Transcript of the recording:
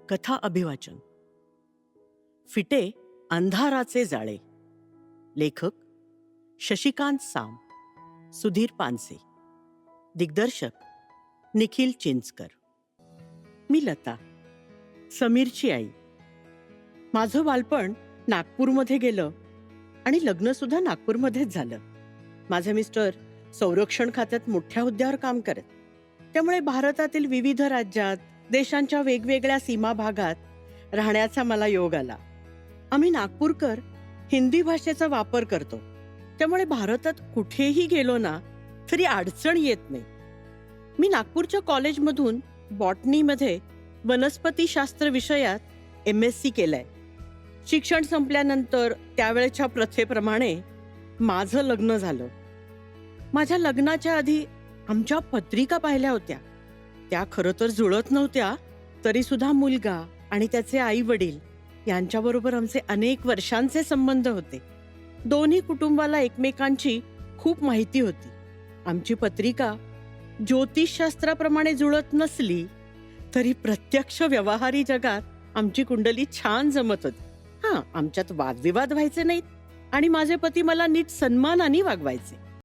कथा अभिवाचन. फिटे अंधाराचे जाळे. लेखक शशिकांत साम, सुधीर पानसे. दिग्दर्शक निखिल चिंचकर. मी लता, समीरची आई. माझं बालपण नागपूरमध्ये गेलं आणि लग्न सुद्धा नागपूरमध्येच झालं. माझे मिस्टर संरक्षण खात्यात मोठ्या हुद्द्यावर काम करत. त्यामुळे भारतातील विविध राज्यात, देशांच्या वेगवेगळ्या सीमा भागात राहण्याचा मला योग आला. आम्ही नागपूरकर हिंदी भाषेचा वापर करतो, त्यामुळे भारतात कुठेही गेलो ना तरी अडचण येत नाही. मी नागपूरच्या कॉलेजमधून बॉटनीमध्ये वनस्पतीशास्त्र विषयात MSc केलंय. शिक्षण संपल्यानंतर त्यावेळेच्या प्रथेप्रमाणे माझं लग्न झालं. माझ्या लग्नाच्या आधी आमच्या पत्रिका पाहिल्या होत्या. त्या खरं तर जुळत नव्हत्या, तरी सुद्धा मुलगा आणि त्याचे आई वडील यांच्याबरोबर आमचे अनेक वर्षांचे संबंध होते. दोन्ही कुटुंबाला एकमेकांची खूप माहिती होती. आमची पत्रिका ज्योतिषशास्त्राप्रमाणे जुळत नसली तरी प्रत्यक्ष व्यवहारी जगात आमची कुंडली छान जमत होती. आमच्यात वादविवाद व्हायचे नाहीत आणि माझे पती मला नीट सन्मानाने वागवायचे.